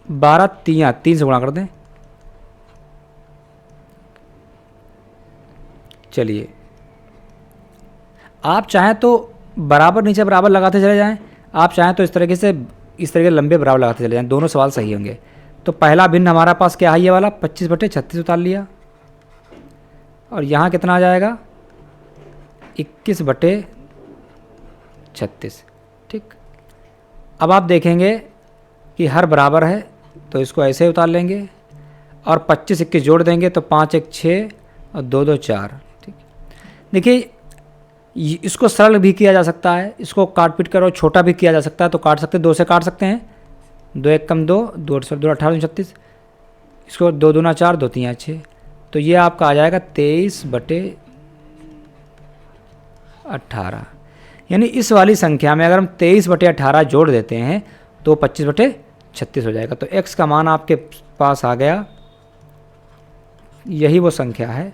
12 तियाँ 3 से गुणा कर दें। चलिए, आप चाहें तो बराबर नीचे बराबर लगाते चले जाएं, आप चाहें तो इस तरीके लंबे बराबर लगाते चले जाएं, दोनों सवाल सही होंगे। तो पहला भिन्न हमारा पास क्या है, ये वाला 25/36 उतार लिया, और यहाँ कितना आ जाएगा 21/36। ठीक, अब आप देखेंगे कि हर बराबर है तो इसको ऐसे ही उतार लेंगे, और 25 21 जोड़ देंगे तो 5 1 6 और 2 2 4। ठीक, देखिए इसको सरल भी किया जा सकता है, इसको काट पीट कर और छोटा भी किया जा सकता है, तो काट सकते हैं, 2 से काट सकते हैं, 2 1 कम 2, 2 18 36, इसको 2 दूना 4, 2 3 6, तो ये आपका आ जाएगा 23/18। यानी इस वाली संख्या में अगर हम 23/18 जोड़ देते हैं तो 25/36 हो जाएगा। तो x का मान आपके पास आ गया, यही वो संख्या है।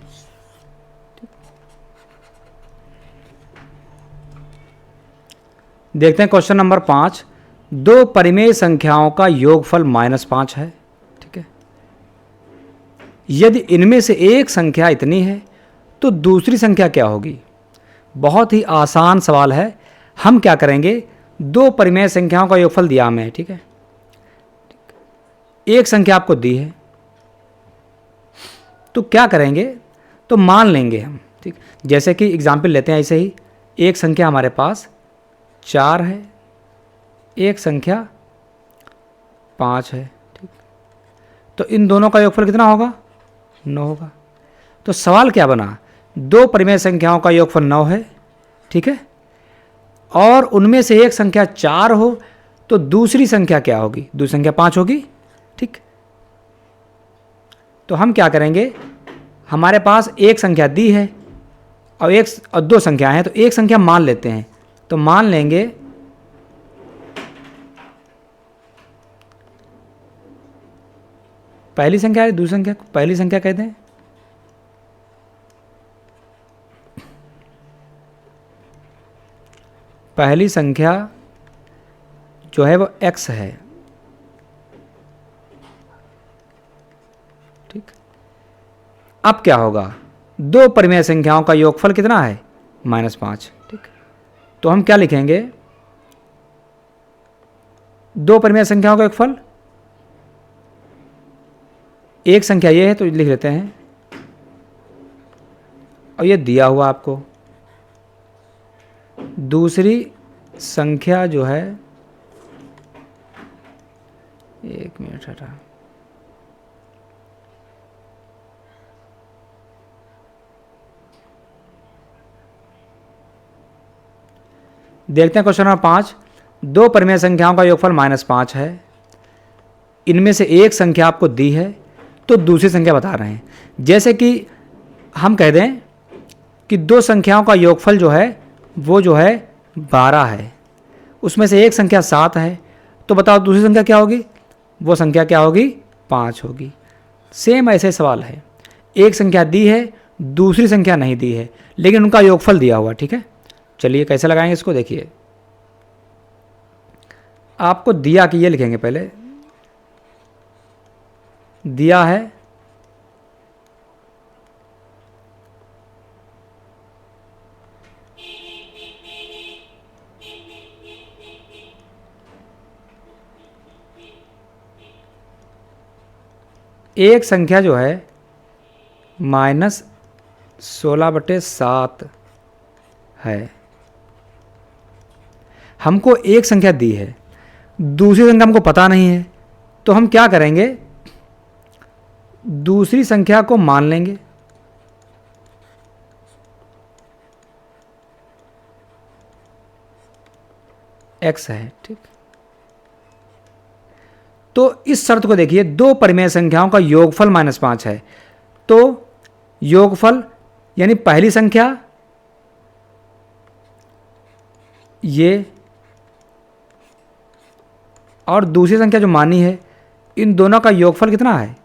देखते हैं क्वेश्चन नंबर 5। दो परिमेय संख्याओं का योगफल -5 है। ठीक है, यदि इनमें से एक संख्या इतनी है तो दूसरी संख्या क्या होगी। बहुत ही आसान सवाल है। हम क्या करेंगे, दो परिमेय संख्याओं का योगफल दिया हमें, ठीक है, एक संख्या आपको दी है, तो क्या करेंगे, तो मान लेंगे हम। ठीक, जैसे कि एग्जाम्पल लेते हैं, ऐसे ही एक संख्या हमारे पास 4 है, एक संख्या 5 है। ठीक, तो इन दोनों का योगफल कितना होगा, 9 होगा। तो सवाल क्या बना, दो परिमेय संख्याओं का योगफल 9 है, ठीक है, और उनमें से एक संख्या 4 हो तो दूसरी संख्या क्या होगी, दूसरी संख्या 5 होगी। ठीक, तो हम क्या करेंगे, हमारे पास एक संख्या दी है और दो संख्या हैं, तो एक संख्या मान लेते हैं। तो मान लेंगे पहली संख्या है, दूसरी संख्या पहली संख्या कहते हैं। पहली संख्या जो है वो x है। ठीक, अब क्या होगा, दो परिमेय संख्याओं का योगफल कितना है, -5। ठीक, तो हम क्या लिखेंगे, दो परिमेय संख्याओं का योगफल, एक संख्या ये है तो लिख लेते हैं, और ये दिया हुआ आपको दूसरी संख्या जो है, एक मिनट हटा, देखते हैं क्वेश्चन नंबर 5। दो परिमेय संख्याओं का योगफल -5 है, इनमें से एक संख्या आपको दी है तो दूसरी संख्या बता रहे हैं। जैसे कि हम कह दें कि दो संख्याओं का योगफल जो है वो जो है 12 है, उसमें से एक संख्या 7 है, तो बताओ दूसरी संख्या क्या होगी, वो संख्या क्या होगी, 5 होगी। सेम ऐसे सवाल है, एक संख्या दी है, दूसरी संख्या नहीं दी है, लेकिन उनका योगफल दिया हुआ। ठीक है, चलिए कैसे लगाएंगे इसको, देखिए आपको दिया कि ये लिखेंगे, पहले दिया है एक संख्या जो है -16/7 है, हमको एक संख्या दी है, दूसरी संख्या हमको पता नहीं है, तो हम क्या करेंगे, दूसरी संख्या को मान लेंगे, x है। ठीक, तो इस शर्त को देखिए, दो परिमेय संख्याओं का योगफल -5 है, तो योगफल यानी पहली संख्या ये और दूसरी संख्या जो मानी है, इन दोनों का योगफल कितना है,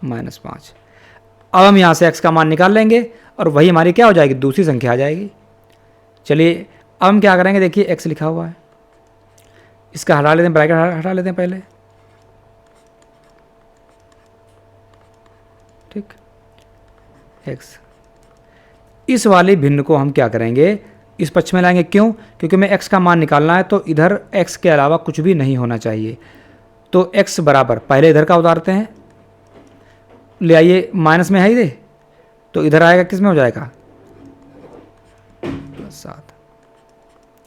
-5। अब हम यहाँ से x का मान निकाल लेंगे और वही हमारी क्या हो जाएगी, दूसरी संख्या आ जाएगी। चलिए अब हम क्या करेंगे, देखिए x लिखा हुआ है, इसका हटा लेते हैं, ब्रैकेट हटा लेते हैं पहले। ठीक, x इस वाले भिन्न को हम क्या करेंगे, इस पक्ष में लाएंगे। क्यों? क्योंकि हमें x का मान निकालना है, तो इधर x के अलावा कुछ भी नहीं होना चाहिए। तो x बराबर, पहले इधर का उतारते हैं, ले आइए, माइनस में है इधर, तो इधर आएगा, किस में हो जाएगा, +7।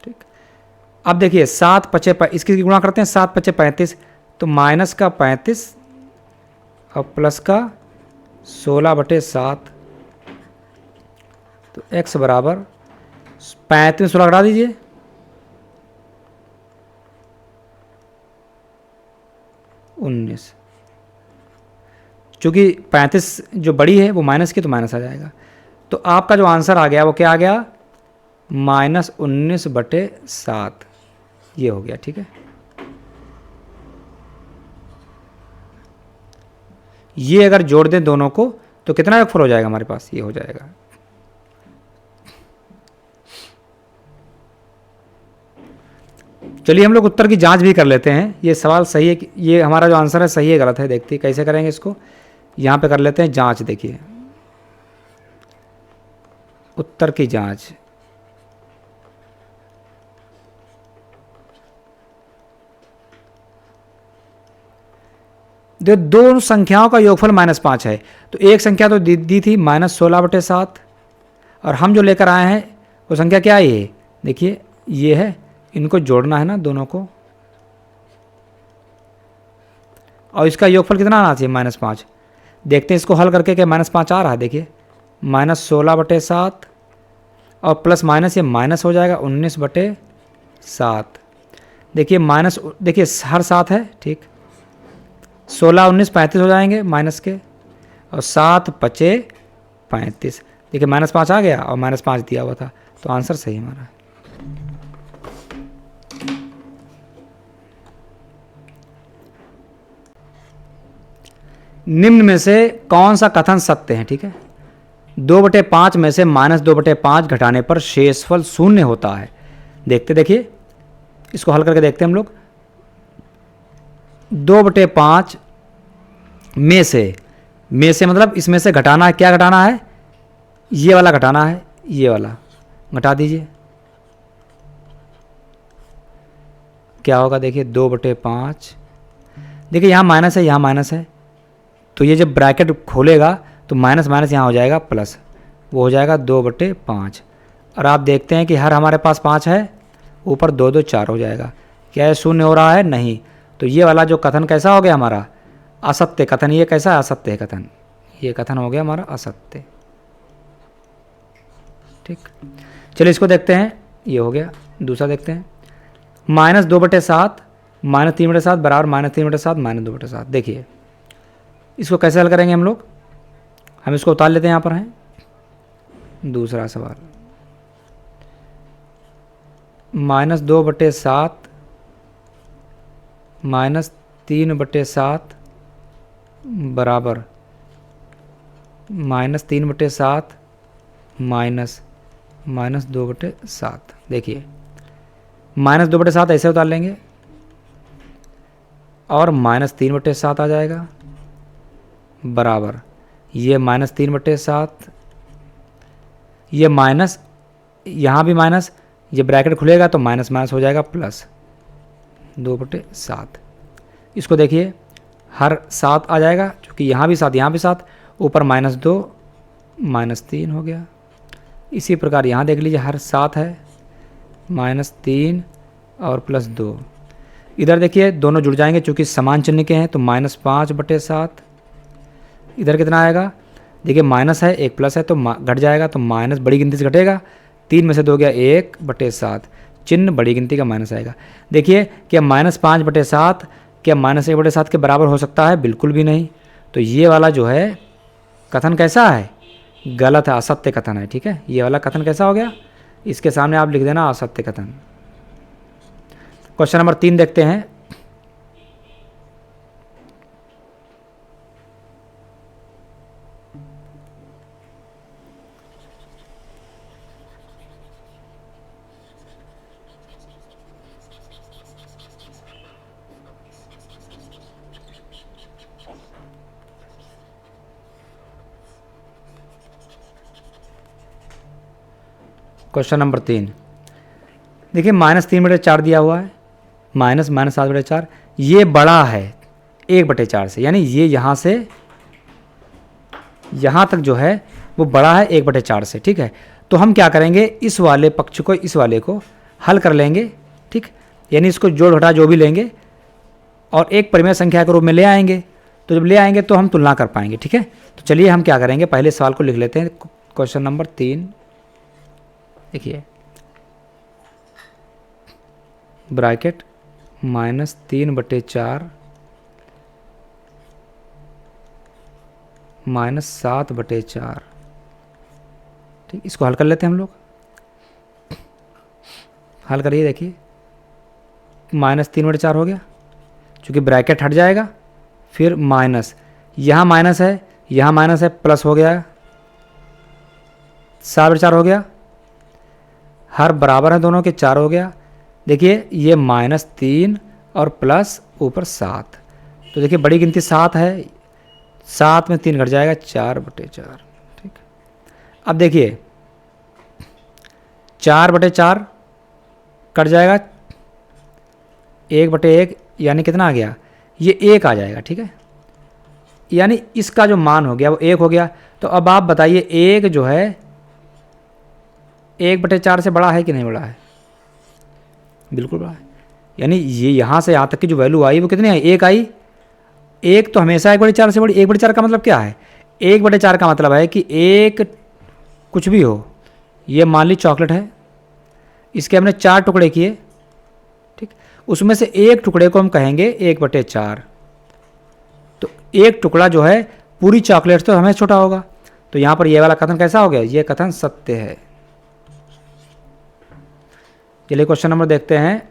ठीक, अब देखिए 7 पचे इसकी गुणा करते हैं, 7 पचे 35, तो माइनस का 35 और प्लस का 16/7, तो x बराबर 35 16 घटा दीजिए, उन्नीस। चूंकि 35 जो बड़ी है वो माइनस की, तो माइनस आ जाएगा। तो आपका जो आंसर आ गया वो क्या आ गया, -19/7, ये हो गया। ठीक है, ये अगर जोड़ दें दोनों को तो कितना योगफल हो जाएगा हमारे पास, ये हो जाएगा। चलिए हम लोग उत्तर की जांच भी कर लेते हैं। ये सवाल सही है कि ये हमारा जो आंसर है सही है गलत है, देखते हैं कैसे करेंगे इसको। यहाँ पे कर लेते हैं जांच। देखिए उत्तर की जांच, जो दो संख्याओं का योगफल -5 है, तो एक संख्या तो दी थी -16/7, और हम जो लेकर आए हैं वो संख्या क्या है, ये देखिए ये है, इनको जोड़ना है ना दोनों को, और इसका योगफल कितना आना चाहिए, -5। देखते हैं इसको हल करके कि -5 आ रहा है। देखिए -16/7 और प्लस माइनस, ये माइनस हो जाएगा 19/7। देखिए माइनस, देखिए हर 7 है, ठीक, 16 19 35 हो जाएंगे माइनस के, और 7 पचे 35। देखिए -5 आ गया और -5 दिया हुआ था, तो आंसर सही हमारा। निम्न में से कौन सा कथन सत्य है? ठीक है, 2/5 में से -2/5 घटाने पर शेषफल 0 होता है। देखिए इसको हल करके देखते हैं हम लोग। 2/5 में से मतलब इसमें से घटाना है, क्या घटाना है, ये वाला घटाना है, ये वाला घटा दीजिए, क्या होगा, देखिए 2/5, देखिए यहाँ माइनस है, यहाँ माइनस है, तो ये जब ब्रैकेट खोलेगा तो माइनस माइनस यहाँ हो जाएगा प्लस, वो हो जाएगा 2/5। और आप देखते हैं कि हर हमारे पास 5 है, ऊपर 2 2 4 हो जाएगा। क्या ये 0 हो रहा है? नहीं। तो ये वाला जो कथन कैसा हो गया हमारा, असत्य कथन। ये कैसा है, असत्य है कथन, ये कथन हो गया हमारा असत्य। ठीक, चलिए इसको देखते हैं, ये हो गया। दूसरा देखते हैं, -2/7 -3/7 बराबर -3/7 -2/7। देखिए इसको कैसे हल करेंगे हम लोग, हम इसको उतार लेते हैं, यहाँ पर है दूसरा सवाल। -2/7 -3/7 बराबर -3/7 -2/7। देखिए -2/7 ऐसे उतार लेंगे और -3/7 आ जाएगा, बराबर ये -3/7, ये माइनस, यहाँ भी माइनस, ये ब्रैकेट खुलेगा तो माइनस माइनस हो जाएगा प्लस 2/7। इसको देखिए हर 7 आ जाएगा, क्योंकि यहाँ भी 7 यहाँ भी 7, ऊपर -2 -3 हो गया। इसी प्रकार यहाँ देख लीजिए हर 7 है, -3 और +2। इधर देखिए दोनों जुड़ जाएंगे, चूँकि समान चिन्ह के हैं, तो -5/7। इधर कितना आएगा, देखिए माइनस है, एक प्लस है, तो घट जाएगा, तो माइनस बड़ी गिनती से घटेगा, 3 में से 2 हो गया 1/7, चिन्ह बड़ी गिनती का माइनस आएगा। देखिए क्या -5/7 क्या -1/7 के बराबर हो सकता है? बिल्कुल भी नहीं। तो ये वाला जो है कथन कैसा है, गलत है, असत्य कथन है। ठीक है, ये वाला कथन कैसा हो गया, इसके सामने आप लिख देना असत्य कथन। क्वेश्चन नंबर 3 देखते हैं। क्वेश्चन नंबर 3, देखिए -3/4 दिया हुआ है, -7/4, ये बड़ा है 1/4 से, यानी ये यहाँ से यहाँ तक जो है वो बड़ा है 1/4 से, ठीक है। तो हम क्या करेंगे, इस वाले पक्ष को इस वाले को हल कर लेंगे, ठीक, यानी इसको जोड़ घटा जो भी लेंगे और एक परिमेय संख्या के रूप में ले आएंगे। तो जब ले आएंगे तो हम तुलना कर पाएंगे, ठीक है। तो चलिए हम क्या करेंगे, पहले सवाल को लिख लेते हैं। क्वेश्चन नंबर 3 देखिए, ब्रैकेट -3/4 -7/4, ठीक, इसको हल कर लेते हैं हम लोग। हल करिए, देखिए -3/4 हो गया, चूँकि ब्रैकेट हट जाएगा, फिर माइनस, यहाँ माइनस है, यहाँ माइनस है, प्लस हो गया, 7/4 हो गया, हर बराबर है दोनों के, 4 हो गया। देखिए ये -3 और प्लस ऊपर 7, तो देखिए बड़ी गिनती 7 है, 7 में 3 घट जाएगा, 4/4, ठीक। अब देखिए 4/4 कट जाएगा, 1/1, यानी कितना आ गया, ये 1 आ जाएगा, ठीक है। यानी इसका जो मान हो गया वो 1 हो गया। तो अब आप बताइए 1 जो है 1/4 से बड़ा है कि नहीं बड़ा है, बिल्कुल बड़ा है। यानी ये यहाँ से यहाँ तक की जो वैल्यू आई वो कितनी आई, 1 आई। 1 तो हमेशा 1/4 से बड़ी। 1/4 का मतलब क्या है, 1/4 का मतलब है कि 1 कुछ भी हो, ये मान ली चॉकलेट है, इसके हमने 4 टुकड़े किए, ठीक, उसमें से एक टुकड़े को हम कहेंगे 1/4। तो एक टुकड़ा जो है पूरी चॉकलेट तो हमें छोटा होगा। तो यहाँ पर ये वाला कथन कैसा हो गया, ये कथन सत्य है। चलिए क्वेश्चन नंबर देखते हैं,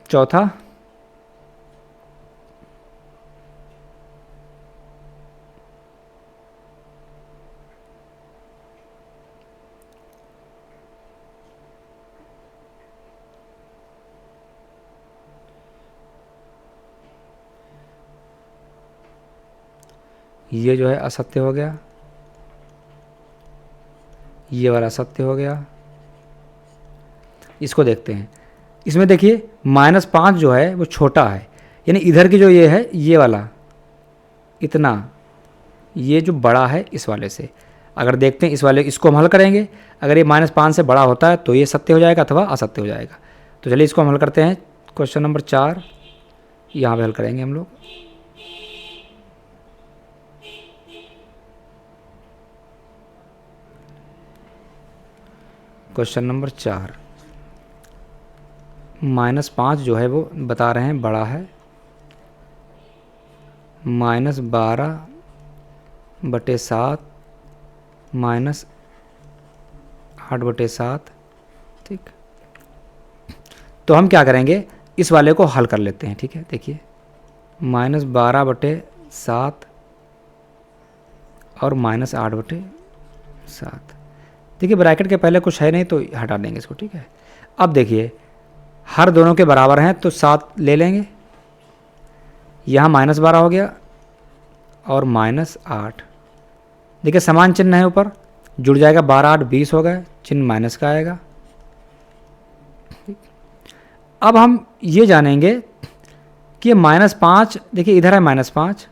चौथा। ये जो है असत्य हो गया, ये वाला सत्य हो गया। इसको देखते हैं, इसमें देखिए -5 जो है वो छोटा है, यानी इधर की जो ये है ये वाला इतना, ये जो बड़ा है इस वाले से। अगर देखते हैं इस वाले, इसको हम हल करेंगे, अगर ये -5 से बड़ा होता है तो ये सत्य हो जाएगा अथवा असत्य हो जाएगा। तो चलिए इसको हम हल करते हैं। क्वेश्चन नंबर 4 यहाँ पे हल करेंगे हम लोग। क्वेश्चन नंबर 4, -5 जो है वो बता रहे हैं बड़ा है, -12/7 -8/7, ठीक। तो हम क्या करेंगे, इस वाले को हल कर लेते हैं, ठीक है। देखिए -12/7 और -8/7, देखिए ब्रैकेट के पहले कुछ है नहीं तो हटा देंगे इसको, ठीक है। अब देखिए हर दोनों के बराबर हैं तो 7 ले लेंगे, यहाँ -12 हो गया और -8, देखिए समान चिन्ह है ऊपर, जुड़ जाएगा, 12 8 20 हो गए, चिन्ह माइनस का आएगा। अब हम ये जानेंगे कि ये -5, देखिए इधर है -5,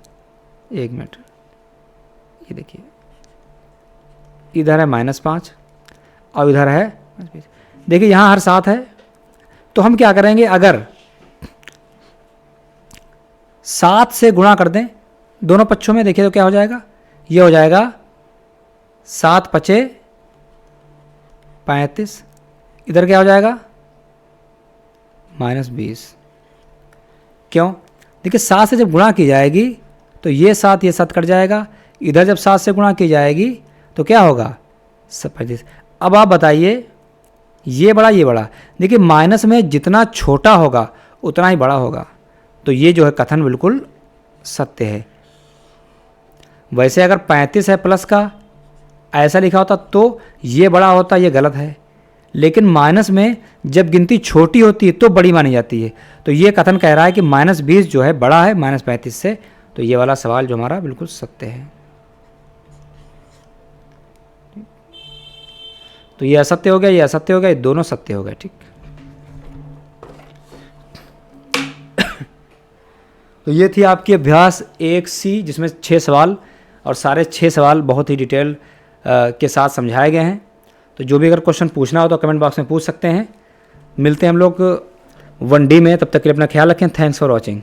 एक मिनट, ये देखिए इधर है -5 और इधर है, देखिए यहाँ हर 7 है। तो हम क्या करेंगे, अगर 7 से गुणा कर दें दोनों पक्षों में, देखिए तो क्या हो जाएगा, ये हो जाएगा 7 × 5 = 35, इधर क्या हो जाएगा -20। क्यों, देखिए 7 से जब गुणा की जाएगी तो ये 7 कट जाएगा, इधर जब 7 से गुणा की जाएगी तो क्या होगा 35। अब आप बताइए ये बड़ा, देखिए माइनस में जितना छोटा होगा उतना ही बड़ा होगा। तो ये जो है कथन बिल्कुल सत्य है। वैसे अगर 35 है प्लस का ऐसा लिखा होता तो ये बड़ा होता, ये गलत है। लेकिन माइनस में जब गिनती छोटी होती है तो बड़ी मानी जाती है। तो ये कथन कह रहा है कि -20 जो है बड़ा है -35 से। तो ये वाला सवाल जो हमारा बिल्कुल सत्य है। तो ये असत्य हो गया, ये असत्य हो गया, ये दोनों सत्य हो गए। ठीक, तो ये थी आपकी अभ्यास 1C, जिसमें 6 सवाल और सारे 6 सवाल बहुत ही डिटेल के साथ समझाए गए हैं। तो जो भी अगर क्वेश्चन पूछना हो तो कमेंट बॉक्स में पूछ सकते हैं। मिलते हैं हम लोग 1D में, तब तक के लिए अपना ख्याल रखें। Thanks for watching.